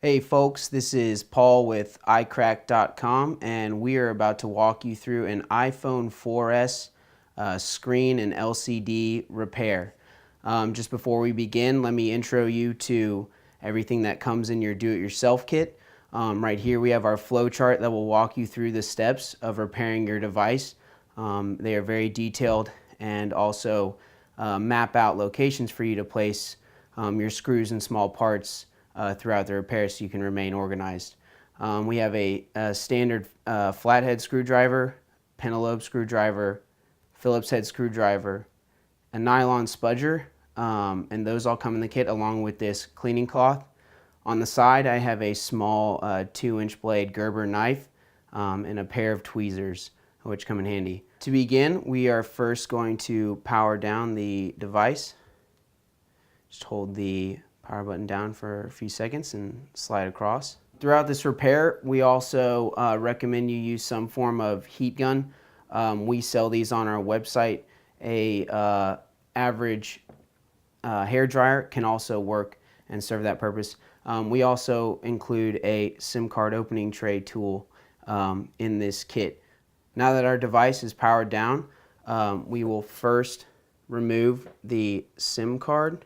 Hey folks, this is Paul with iCrack.com, and we are about to walk you through an iPhone 4S screen and LCD repair. Just before we begin, let me intro you to everything that comes in your do-it-yourself kit. Right here we have our flow chart that will walk you through the steps of repairing your device. They are very detailed and also map out locations for you to place your screws and small parts throughout the repair so you can remain organized. We have a standard flathead screwdriver, pentalobe screwdriver, Phillips head screwdriver, a nylon spudger, and those all come in the kit along with this cleaning cloth. On the side I have a small 2-inch blade Gerber knife and a pair of tweezers, which come in handy. To begin, we are first going to power down the device. Just hold the power button down for a few seconds and slide across. Throughout this repair, we also recommend you use some form of heat gun. We sell these on our website. A average hair dryer can also work and serve that purpose. We also include a SIM card opening tray tool in this kit. Now that our device is powered down, we will first remove the SIM card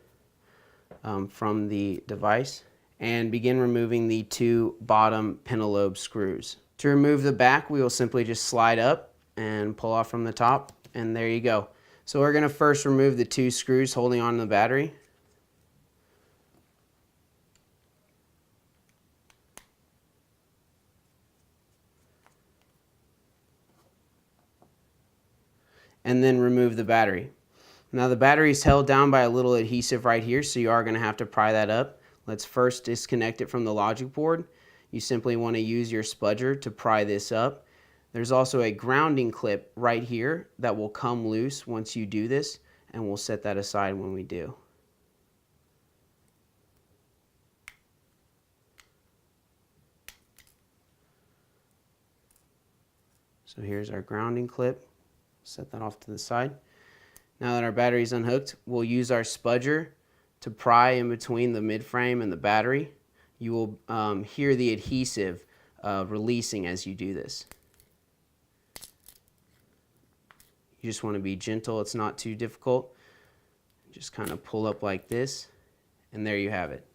from the device and begin removing the 2 bottom pentalobe screws. To remove the back, we will simply just slide up and pull off from the top, and there you go. So we're going to first remove the 2 screws holding on to the battery. And then remove the battery. Now the battery is held down by a little adhesive right here, so you are going to have to pry that up. Let's first disconnect it from the logic board. You simply want to use your spudger to pry this up. There's also a grounding clip right here that will come loose once you do this, and we'll set that aside when we do. So here's our grounding clip. Set that off to the side. Now that our battery is unhooked, we'll use our spudger to pry in between the midframe and the battery. You will hear the adhesive releasing as you do this. You just want to be gentle. It's not too difficult. Just kind of pull up like this, and there you have it.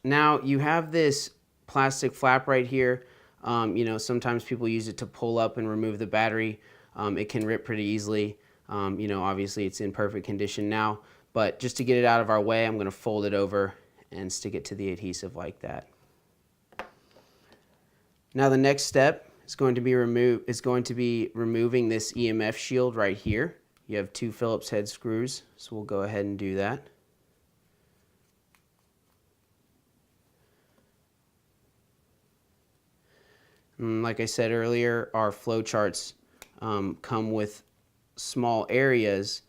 Now you have this plastic flap right here. Sometimes people use it to pull up and remove the battery. It can rip pretty easily. Obviously it's in perfect condition now, but just to get it out of our way, I'm going to fold it over and stick it to the adhesive like that. Now the next step is going to be removing this EMF shield right here. You have 2 Phillips head screws, so we'll go ahead and do that. And like I said earlier, our flow charts come with small areas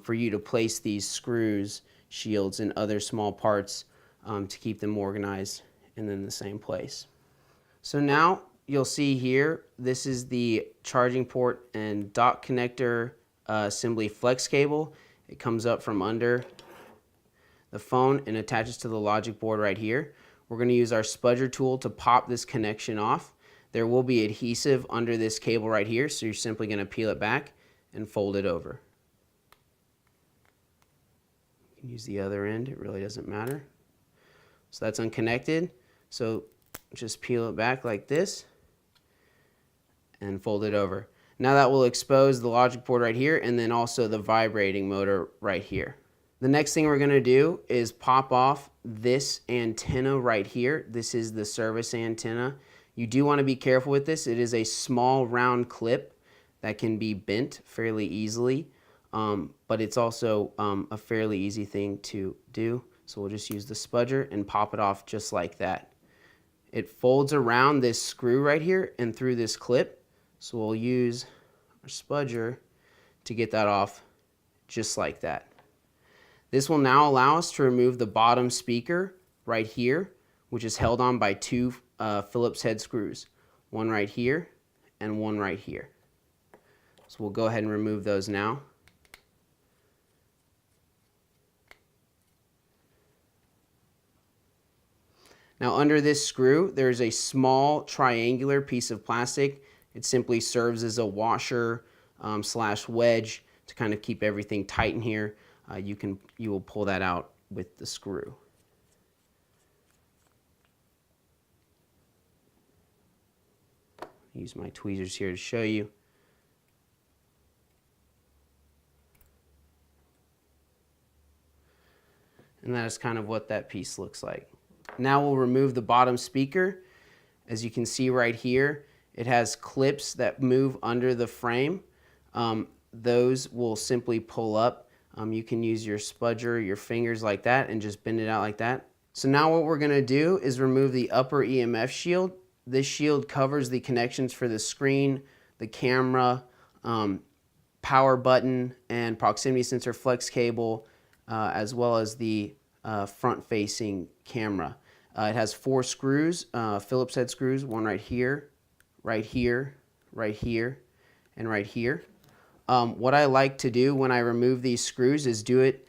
for you to place these screws, shields, and other small parts to keep them organized and in the same place. So now you'll see here, this is the charging port and dock connector assembly flex cable. It comes up from under the phone and attaches to the logic board right here. We're going to use our spudger tool to pop this connection off. There will be adhesive under this cable right here, so you're simply going to peel it back and fold it over. You can use the other end, it really doesn't matter. So that's unconnected, so just peel it back like this and fold it over. Now that will expose the logic board right here and then also the vibrating motor right here. The next thing we're going to do is pop off this antenna right here. This is the service antenna. You do want to be careful with this. It is a small round clip that can be bent fairly easily, but it's also a fairly easy thing to do. So we'll just use the spudger and pop it off just like that. It folds around this screw right here and through this clip. So we'll use our spudger to get that off just like that. This will now allow us to remove the bottom speaker right here, which is held on by 2 Phillips head screws, one right here and one right here. So we'll go ahead and remove those now. Now under this screw, there's a small triangular piece of plastic. It simply serves as a washer slash wedge to kind of keep everything tight in here. You will pull that out with the screw. Use my tweezers here to show you. And that is kind of what that piece looks like. Now we'll remove the bottom speaker. As you can see right here, it has clips that move under the frame. Those will simply pull up. You can use your spudger, your fingers like that, and just bend it out like that. So now what we're going to do is remove the upper EMF shield. This shield covers the connections for the screen, the camera, power button, and proximity sensor flex cable, as well as the front-facing camera. It has 4 screws, Phillips head screws, one right here, right here, right here, and right here. What I like to do when I remove these screws is do it,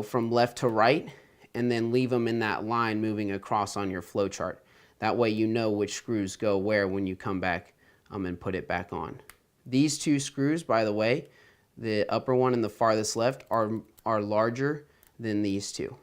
from left to right, and then leave them in that line moving across on your flow chart. That way you know which screws go where when you come back and put it back on. These 2 screws, by the way, the upper one and the farthest left, are larger than these 2.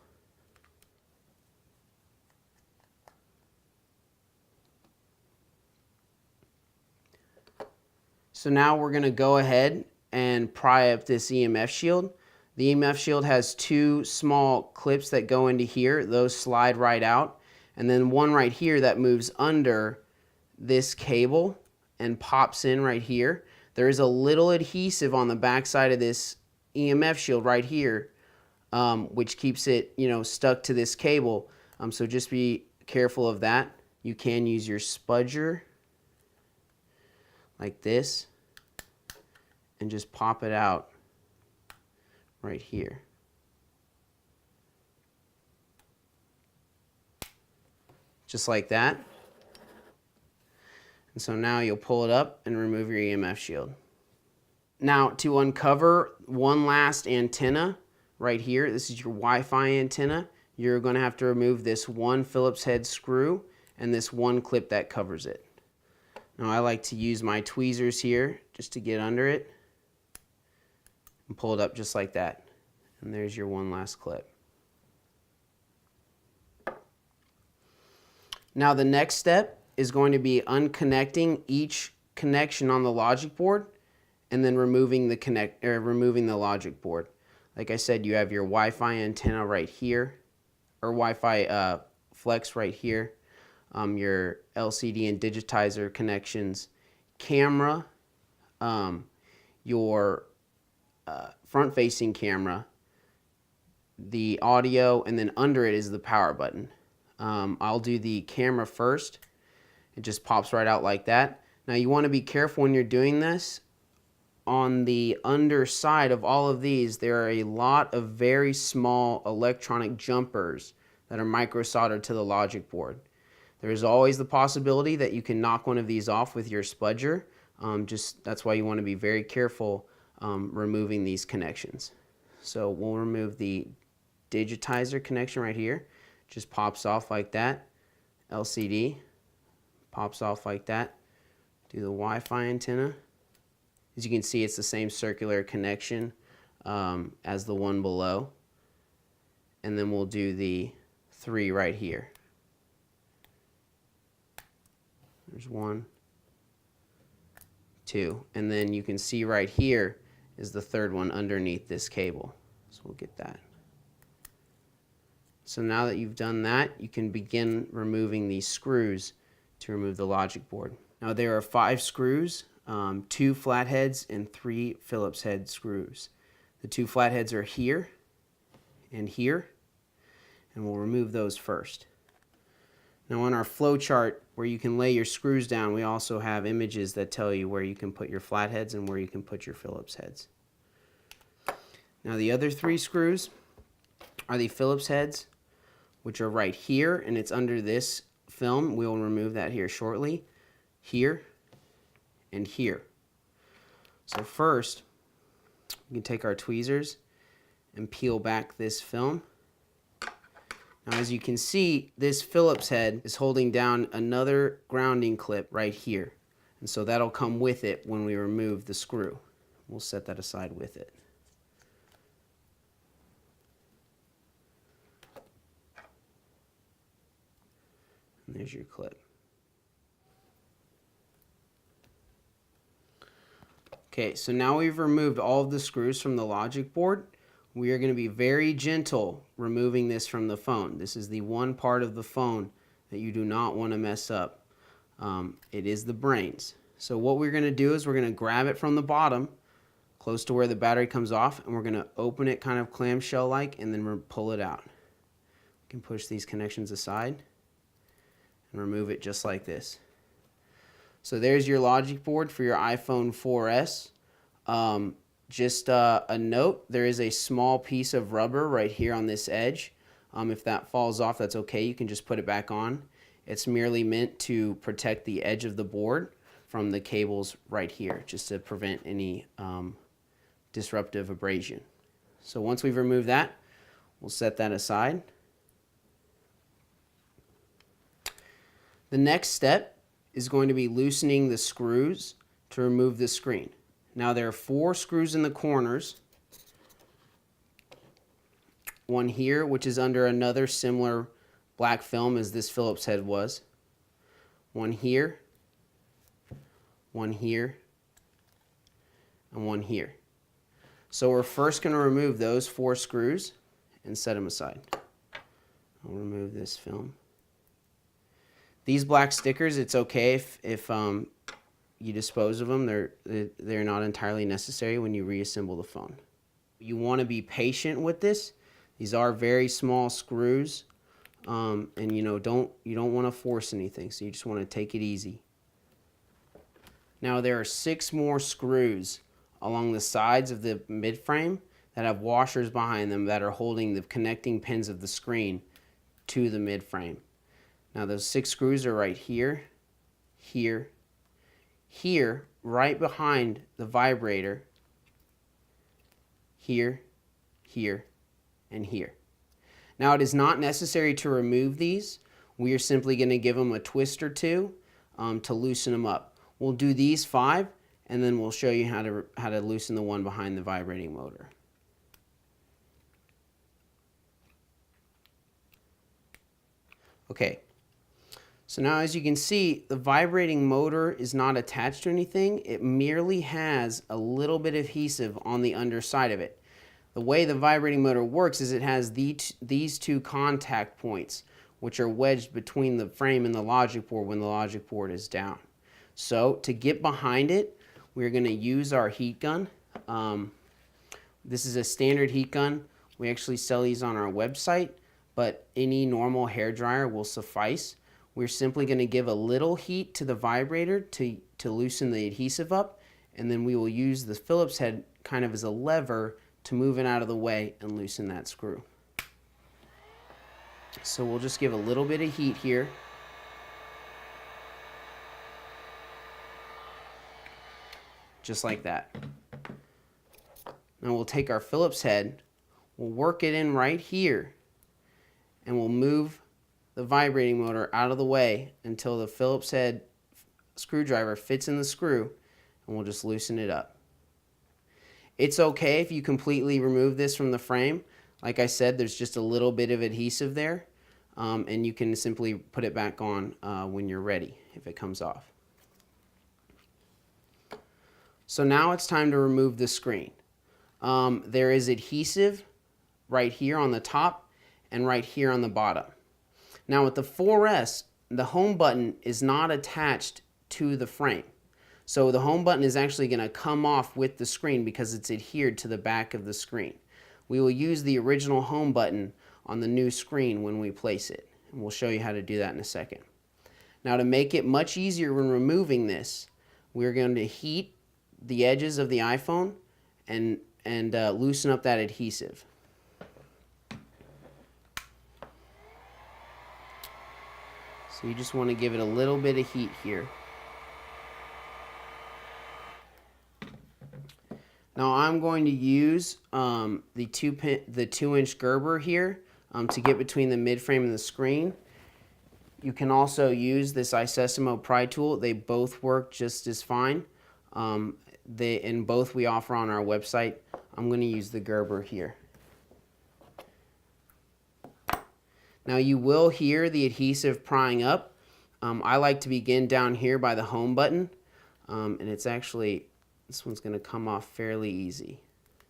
So now we're going to go ahead and pry up this EMF shield. The EMF shield has 2 small clips that go into here. Those slide right out. And then one right here that moves under this cable and pops in right here. There is a little adhesive on the back side of this EMF shield right here, which keeps it, stuck to this cable. So just be careful of that. You can use your spudger like this and just pop it out right here. Just like that. And so now you'll pull it up and remove your EMF shield. Now to uncover one last antenna right here, this is your Wi-Fi antenna, you're going to have to remove this one Phillips head screw and this one clip that covers it. Now I like to use my tweezers here just to get under it and pull it up just like that. And there's your one last clip. Now the next step is going to be unconnecting each connection on the logic board and then removing the logic board. Like I said, you have your Wi-Fi antenna right here, or Wi-Fi flex right here, your LCD and digitizer connections, camera, your front-facing camera, the audio, and then under it is the power button. I'll do the camera first. It just pops right out like that. Now you want to be careful when you're doing this. On the underside of all of these, there are a lot of very small electronic jumpers that are micro soldered to the logic board. There is always the possibility that you can knock one of these off with your spudger. That's why you want to be very careful removing these connections. So we'll remove the digitizer connection right here. Just pops off like that. LCD pops off like that. Do the Wi-Fi antenna. As you can see, it's the same circular connection as the one below. And then we'll do the 3 right here. There's 1, 2. And then you can see right here is the 3rd one underneath this cable. So we'll get that. So now that you've done that, you can begin removing these screws to remove the logic board. Now there are 5 screws, 2 flatheads and 3 Phillips head screws. The 2 flatheads are here and here, and we'll remove those first. Now on our flow chart where you can lay your screws down, we also have images that tell you where you can put your flatheads and where you can put your Phillips heads. Now the other 3 screws are the Phillips heads, which are right here, and it's under this film. We'll remove that here shortly. Here and here. So first, we can take our tweezers and peel back this film. Now, as you can see, this Phillips head is holding down another grounding clip right here. And so that'll come with it when we remove the screw. We'll set that aside with it. And there's your clip. Okay, so now we've removed all of the screws from the logic board. We are going to be very gentle removing this from the phone. This is the one part of the phone that you do not want to mess up. It is the brains. So what we're going to do is we're going to grab it from the bottom, close to where the battery comes off, and we're going to open it kind of clamshell-like and then pull it out. We can push these connections aside and remove it just like this. So there's your logic board for your iPhone 4S. Just a note, there is a small piece of rubber right here on this edge. If that falls off, that's okay. You can just put it back on. It's merely meant to protect the edge of the board from the cables right here, just to prevent any disruptive abrasion. So once we've removed that, we'll set that aside. The next step is going to be loosening the screws to remove the screen. Now there are 4 screws in the corners. One here, which is under another similar black film as this Phillips head was. One here, one here, and one here. So we're first going to remove those 4 screws and set them aside. I'll remove this film. These black stickers, it's okay if you dispose of them. They're not entirely necessary when you reassemble the phone. You want to be patient with this. These are very small screws, and you don't want to force anything, so you just want to take it easy. Now there are 6 more screws along the sides of the midframe that have washers behind them that are holding the connecting pins of the screen to the midframe. Now those 6 screws are right here, here, here, right behind the vibrator, here, here, and here. Now it is not necessary to remove these. We are simply going to give them a twist or two to loosen them up. We'll do these 5, and then we'll show you how to loosen the one behind the vibrating motor. Okay. So now, as you can see, the vibrating motor is not attached to anything. It merely has a little bit of adhesive on the underside of it. The way the vibrating motor works is it has these 2 contact points, which are wedged between the frame and the logic board when the logic board is down. So to get behind it, we're going to use our heat gun. This is a standard heat gun. We actually sell these on our website, but any normal hair dryer will suffice. We're simply going to give a little heat to the vibrator to loosen the adhesive up, and then we will use the Phillips head kind of as a lever to move it out of the way and loosen that screw. So we'll just give a little bit of heat here. Just like that. Now we'll take our Phillips head, we'll work it in right here, and we'll move the vibrating motor out of the way until the Phillips head screwdriver fits in the screw, and we'll just loosen it up. It's okay if you completely remove this from the frame. Like I said, there's just a little bit of adhesive there, and you can simply put it back on when you're ready if it comes off. So now it's time to remove the screen. There is adhesive right here on the top and right here on the bottom. Now with the 4S, the home button is not attached to the frame. So the home button is actually going to come off with the screen because it's adhered to the back of the screen. We will use the original home button on the new screen when we place it. And we'll show you how to do that in a second. Now to make it much easier when removing this, we're going to heat the edges of the iPhone and loosen up that adhesive. So you just want to give it a little bit of heat here. Now I'm going to use the 2-inch Gerber here. to get between the midframe and the screen. You can also use this iSesamo pry tool. They both work just as fine. In both we offer on our website. I'm going to use the Gerber here. Now you will hear the adhesive prying up. I like to begin down here by the home button, and it's actually, this one's going to come off fairly easy.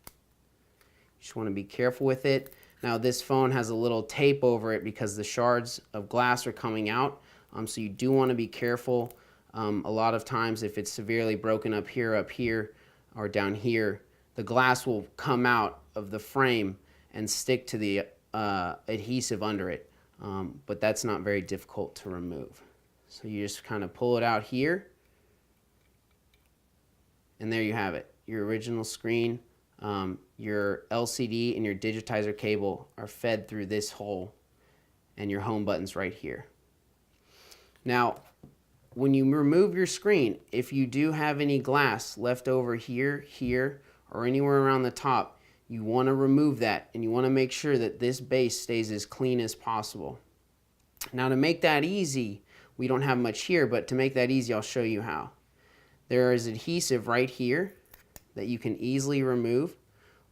You just want to be careful with it. Now this phone has a little tape over it because the shards of glass are coming out, so you do want to be careful. A lot of times if it's severely broken up here, or down here, the glass will come out of the frame and stick to the adhesive under it, but that's not very difficult to remove. So you just kind of pull it out here, and there you have it. Your original screen, your LCD and your digitizer cable are fed through this hole, and your home button's right here. Now, when you remove your screen, if you do have any glass left over here, or anywhere around the top, you want to remove that, and you want to make sure that this base stays as clean as possible. Now to make that easy, we don't have much here, but to make that easy, I'll show you how. There is adhesive right here that you can easily remove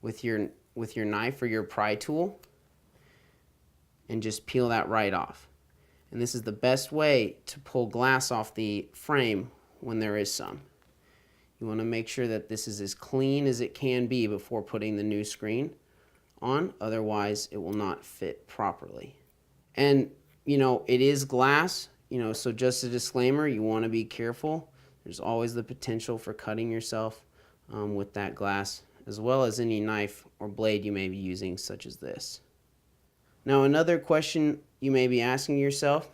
with your knife or your pry tool, and just peel that right off. And this is the best way to pull glass off the frame when there is some. You want to make sure that this is as clean as it can be before putting the new screen on, otherwise it will not fit properly. And you know, it is glass, so just a disclaimer, you want to be careful. There's always the potential for cutting yourself with that glass, as well as any knife or blade you may be using, such as this. Now another question you may be asking yourself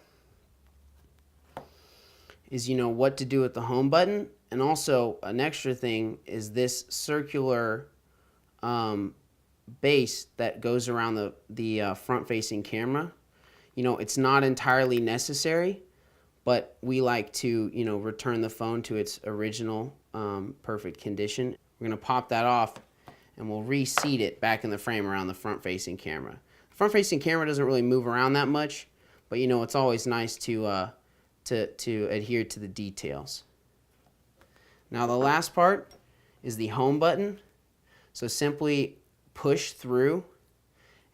is, what to do with the home button. And also an extra thing is this circular base that goes around the front-facing camera. It's not entirely necessary, but we like to, return the phone to its original perfect condition. We're going to pop that off, and we'll reseat it back in the frame around the front-facing camera. The front-facing camera doesn't really move around that much, but it's always nice to adhere to the details. Now the last part is the home button. So simply push through,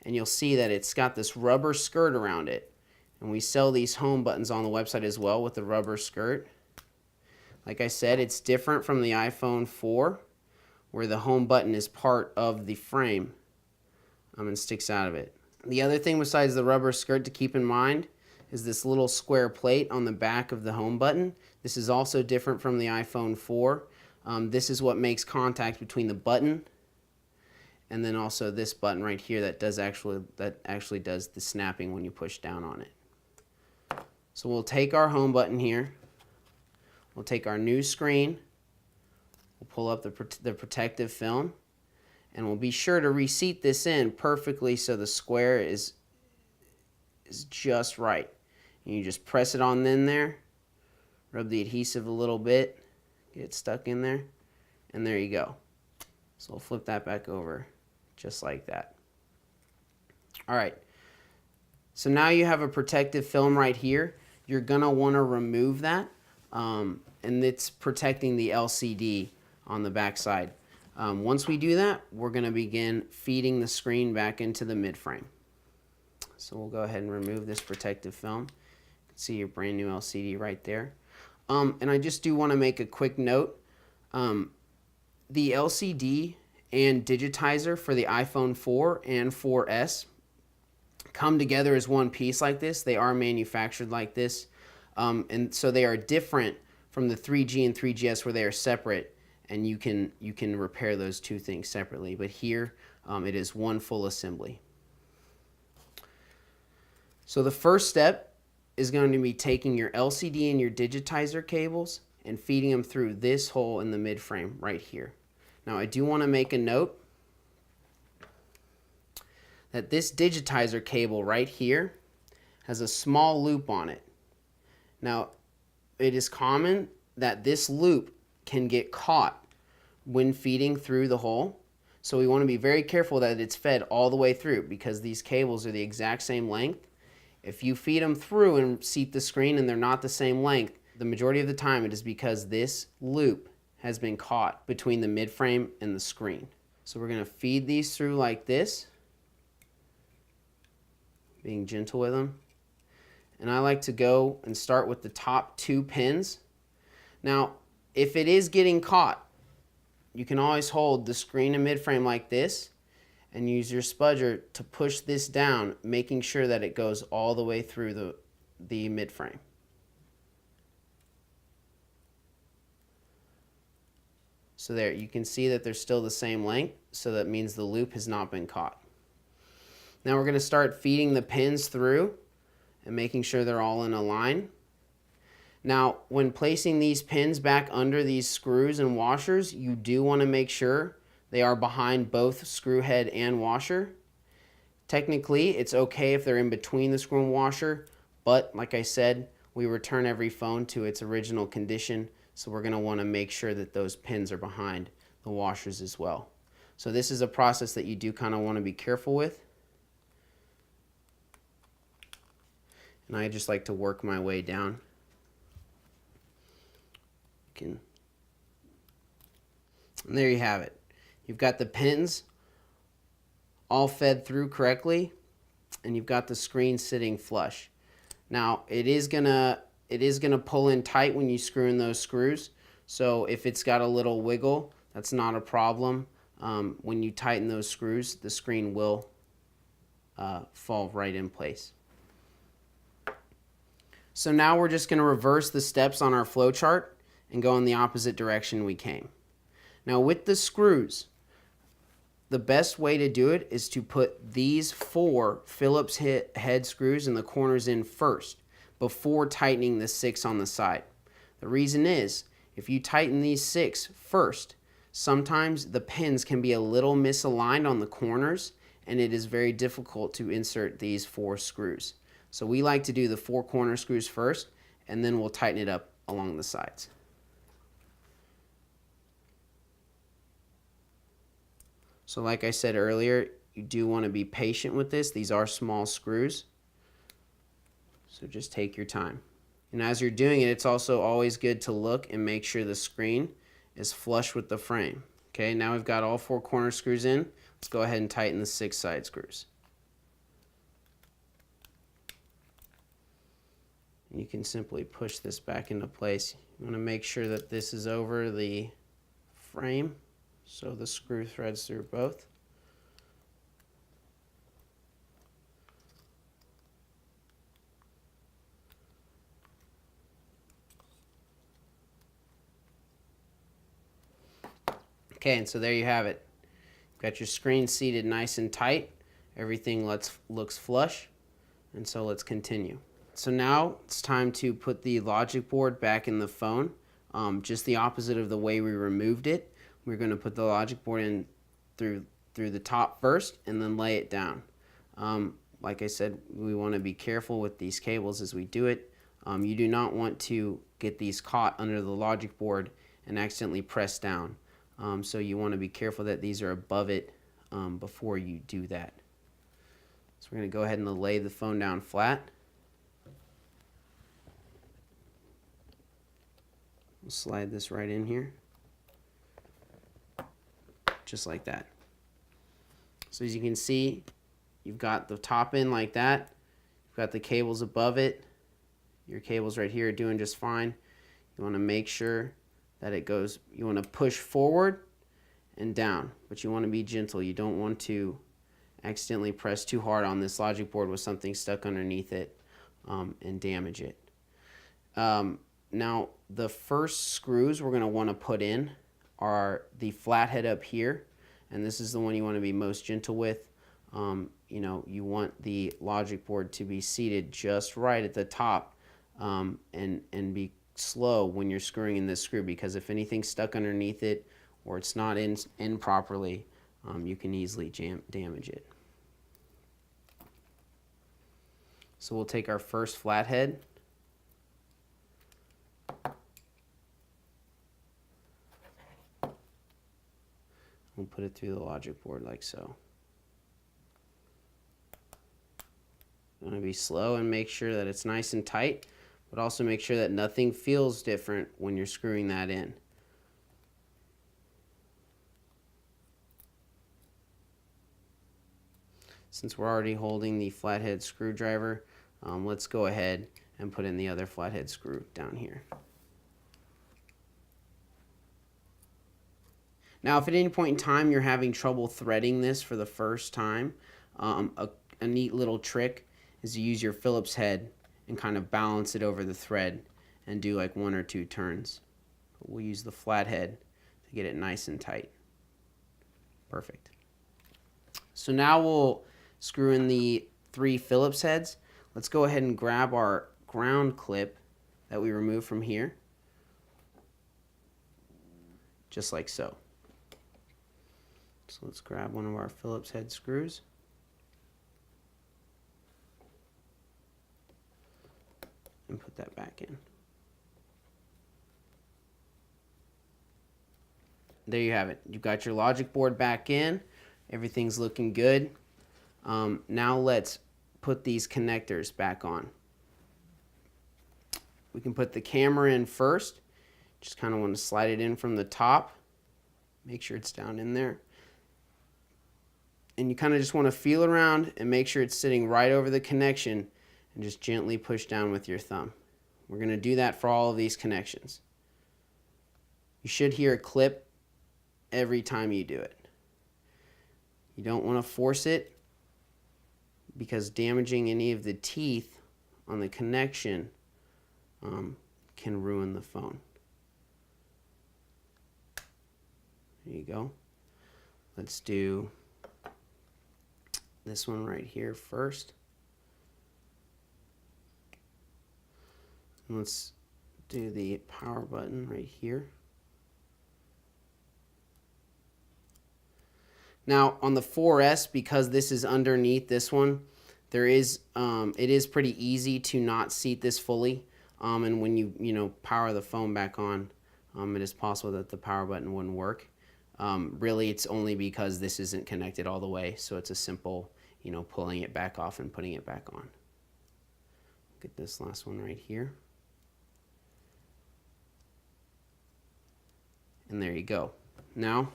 and you'll see that it's got this rubber skirt around it. And we sell these home buttons on the website as well with the rubber skirt. Like I said, it's different from the iPhone 4, where the home button is part of the frame and sticks out of it. The other thing besides the rubber skirt to keep in mind is this little square plate on the back of the home button. This is also different from the iPhone 4. This is what makes contact between the button and then also this button right here that actually does the snapping when you push down on it. So we'll take our home button here. We'll take our new screen. We'll pull up the protective film, and we'll be sure to reseat this in perfectly so the square is just right. And you just press it on in there, rub the adhesive a little bit, get it stuck in there, and there you go. So we'll flip that back over just like that. All right, so now you have a protective film right here. You're gonna wanna remove that, and it's protecting the LCD on the back side. Once we do that, we're gonna begin feeding the screen back into the mid-frame. So we'll go ahead and remove this protective film. You can see your brand new LCD right there. And I just do wanna make a quick note. The LCD and digitizer for the iPhone 4 and 4S come together as one piece like this. They are manufactured like this. And so they are different from the 3G and 3GS where they are separate, and you can repair those two things separately. But here it is one full assembly. So the first step is going to be taking your LCD and your digitizer cables and feeding them through this hole in the mid frame right here. Now I do want to make a note that this digitizer cable right here has a small loop on it. Now it is common that this loop can get caught when feeding through the hole. So we want to be very careful that it's fed all the way through, because these cables are the exact same length. If you feed them through and seat the screen and they're not the same length, the majority of the time it is because this loop has been caught between the midframe and the screen. So we're going to feed these through like this, being gentle with them. And I like to go and start with the top 2 pins. Now, if it is getting caught, you can always hold the screen and midframe like this and use your spudger to push this down, making sure that it goes all the way through the midframe. So there, you can see that they're still the same length, so that means the loop has not been caught. Now we're going to start feeding the pins through and making sure they're all in a line. Now, when placing these pins back under these screws and washers, you do want to make sure they are behind both screw head and washer. Technically, it's okay if they're in between the screw and washer, but like I said, we return every phone to its original condition, so we're going to want to make sure that those pins are behind the washers as well. So this is a process that you do kind of want to be careful with. And I just like to work my way down. And there you have it. You've got the pins all fed through correctly, and you've got the screen sitting flush. Now it is gonna pull in tight when you screw in those screws. So if it's got a little wiggle, that's not a problem. When you tighten those screws, the screen will fall right in place. So now we're just going to reverse the steps on our flow chart and go in the opposite direction we came. Now with the screws, the best way to do it is to put these 4 Phillips head screws in the corners in first, before tightening the 6 on the side. The reason is, if you tighten these 6 first, sometimes the pins can be a little misaligned on the corners, and it is very difficult to insert these 4 screws. So we like to do the 4 corner screws first, and then we'll tighten it up along the sides. So like I said earlier, you do want to be patient with this. These are small screws, so just take your time. And as you're doing it, it's also always good to look and make sure the screen is flush with the frame. Okay, now we've got all 4 corner screws in. Let's go ahead and tighten the 6 side screws. You can simply push this back into place. You want to make sure that this is over the frame, so the screw threads through both. Okay, and so there you have it. You've got your screen seated nice and tight. Everything looks flush, and so let's continue. So now it's time to put the logic board back in the phone, just the opposite of the way we removed it. We're going to put the logic board in through the top first and then lay it down. Like I said, we want to be careful with these cables as we do it. You do not want to get these caught under the logic board and accidentally press down. So you want to be careful that these are above it before you do that. So we're going to go ahead and lay the phone down flat. We'll slide this right in here, just like that. So as you can see, you've got the top in like that. You've got the cables above it. Your cables right here are doing just fine. You want to make sure that it goes, you want to push forward and down, but you want to be gentle. You don't want to accidentally press too hard on this logic board with something stuck underneath it and damage it. Now, the first screws we're going to want to put in are the flathead up here, and this is the one you want to be most gentle with. You want the logic board to be seated just right at the top, and be slow when you're screwing in this screw, because if anything's stuck underneath it or it's not in properly, you can easily damage it. So we'll take our first flathead. We'll put put it through the logic board like so. You want to be slow and make sure that it's nice and tight, but also make sure that nothing feels different when you're screwing that in. Since we're already holding the flathead screwdriver, let's go ahead and put in the other flathead screw down here. Now, if at any point in time you're having trouble threading this for the first time, a neat little trick is to use your Phillips head and kind of balance it over the thread and do like 1 or 2 turns. But we'll use the flathead to get it nice and tight. Perfect. So now we'll screw in the 3 Phillips heads. Let's go ahead and grab our ground clip that we removed from here, just like so. So let's grab one of our Phillips head screws. And put that back in. There you have it. You've got your logic board back in. Everything's looking good. Now let's put these connectors back on. We can put the camera in first. Just kind of want to slide it in from the top. Make sure it's down in there. And you kind of just want to feel around and make sure it's sitting right over the connection, and just gently push down with your thumb. We're going to do that for all of these connections. You should hear a clip every time you do it. You don't want to force it, because damaging any of the teeth on the connection can ruin the phone. There you go. Let's do this one right here first. Let's do the power button right here. Now on the 4S, because this is underneath this one, it is pretty easy to not seat this fully. And when you power the phone back on, it is possible that the power button wouldn't work. Really, it's only because this isn't connected all the way, so it's a simple, pulling it back off and putting it back on. Get this last one right here. And there you go. Now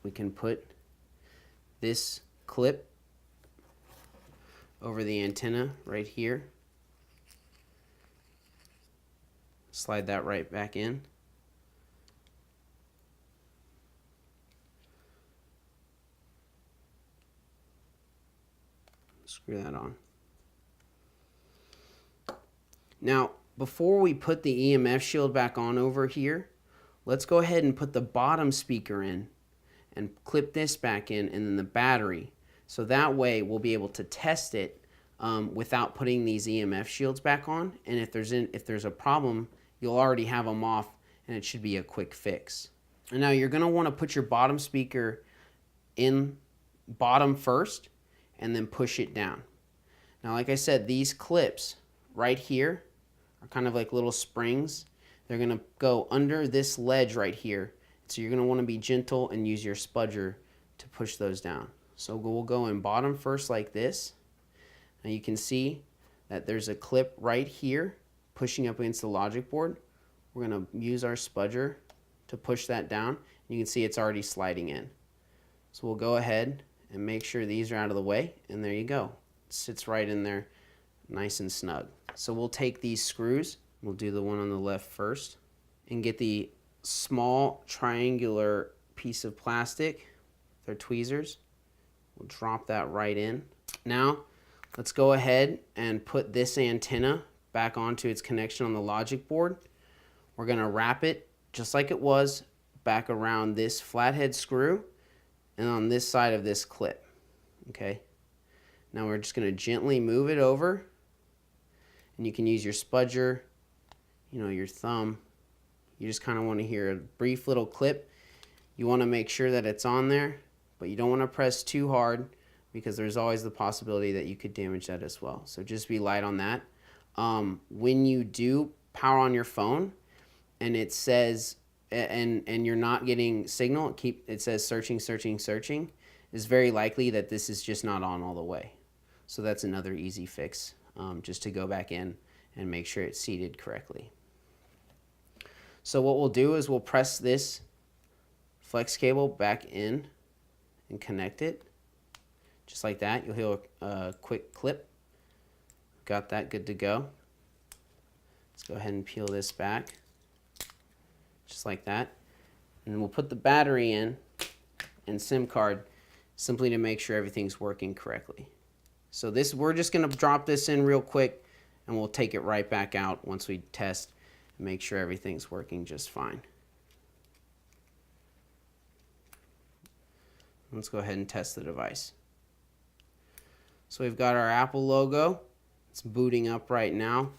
we can put this clip over the antenna right here. Slide that right back in. Screw that on. Now, before we put the EMF shield back on over here, let's go ahead and put the bottom speaker in and clip this back in, and then the battery. So that way we'll be able to test it without putting these EMF shields back on. And if there's a problem, you'll already have them off, and it should be a quick fix. And now you're going to want to put your bottom speaker in bottom first and then push it down. Now, like I said, these clips right here are kind of like little springs. They're going to go under this ledge right here. So you're going to want to be gentle and use your spudger to push those down. So we'll go in bottom first like this. Now you can see that there's a clip right here pushing up against the logic board. We're going to use our spudger to push that down. You can see it's already sliding in. So we'll go ahead and make sure these are out of the way, and there you go. It sits right in there nice and snug. So we'll take these screws, we'll do the one on the left first, and get the small triangular piece of plastic, they're tweezers. We'll drop that right in. Now let's go ahead and put this antenna back onto its connection on the logic board. We're going to wrap it just like it was back around this flathead screw and on this side of this clip. Okay, now we're just going to gently move it over, and you can use your spudger, your thumb. You just kind of want to hear a brief little clip. You want to make sure that it's on there, but you don't want to press too hard, because there's always the possibility that you could damage that as well. So just be light on that. When you do power on your phone and it says and you're not getting signal, it says searching, searching, searching, it's very likely that this is just not on all the way. So that's another easy fix, just to go back in and make sure it's seated correctly. So what we'll do is we'll press this flex cable back in and connect it. Just like that, you'll hear a quick clip. Got that good to go. Let's go ahead and peel this back. Just like that. And we'll put the battery in and SIM card simply to make sure everything's working correctly. So we're just going to drop this in real quick and we'll take it right back out once we test and make sure everything's working just fine. Let's go ahead and test the device. So we've got our Apple logo. It's booting up right now.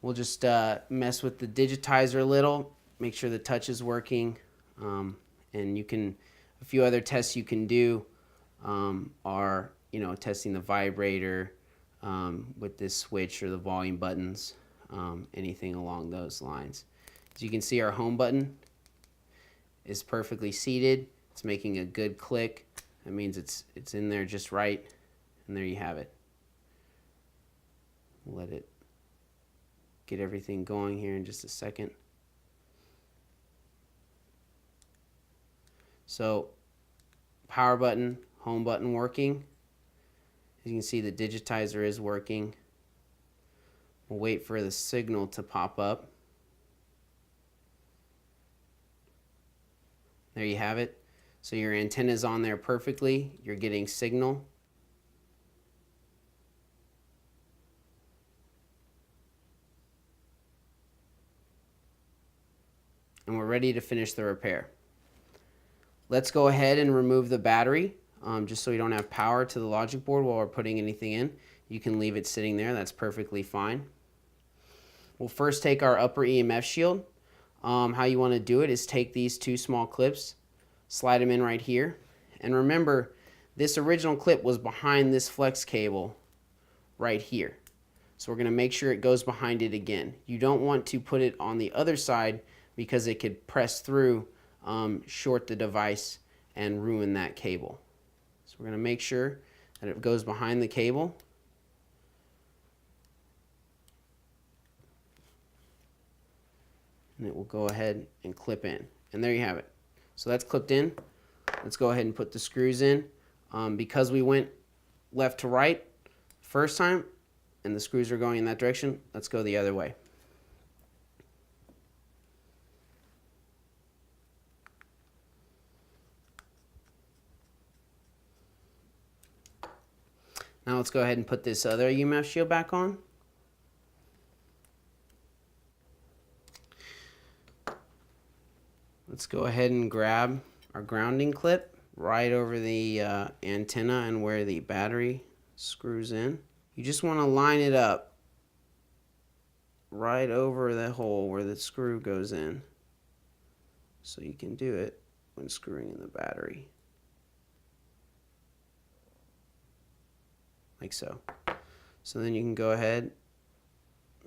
We'll just mess with the digitizer a little, make sure the touch is working, and a few other tests you can do are, testing the vibrator with this switch or the volume buttons, anything along those lines. As you can see, our home button is perfectly seated. It's making a good click. That means it's in there just right, and there you have it. We'll let it get everything going here in just a second. So power button, home button working. As you can see, the digitizer is working. We'll wait for the signal to pop up. There you have it. So your antenna's on there perfectly. You're getting signal. And we're ready to finish the repair. Let's go ahead and remove the battery, just so we don't have power to the logic board while we're putting anything in. You can leave it sitting there, that's perfectly fine. We'll first take our upper EMF shield. How you want to do it is take these two small clips, slide them in right here. And remember, this original clip was behind this flex cable right here. So we're going to make sure it goes behind it again. You don't want to put it on the other side because it could press through, short the device, and ruin that cable. So we're going to make sure that it goes behind the cable. And it will go ahead and clip in. And there you have it. So that's clipped in. Let's go ahead and put the screws in. Because we went left to right first time, and the screws are going in that direction, let's go the other way. Now let's go ahead and put this other EMF shield back on. Let's go ahead and grab our grounding clip right over the antenna and where the battery screws in. You just want to line it up right over the hole where the screw goes in, so you can do it when screwing in the battery. Like so. So then you can go ahead,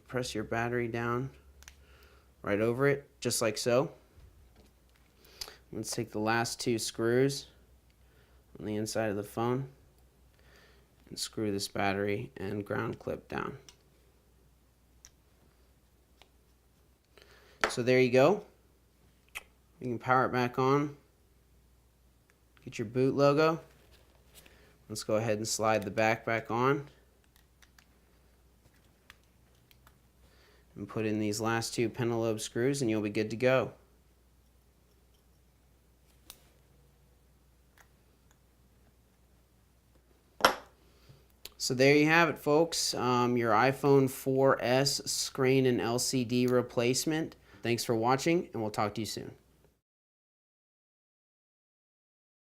press your battery down right over it, just like so. Let's take the last two screws on the inside of the phone and screw this battery and ground clip down. So there you go. You can power it back on. Get your boot logo. Let's go ahead and slide the back on and put in these last two pentalobe screws and you'll be good to go. So there you have it, folks. Your iPhone 4S screen and LCD replacement. Thanks for watching, and we'll talk to you soon.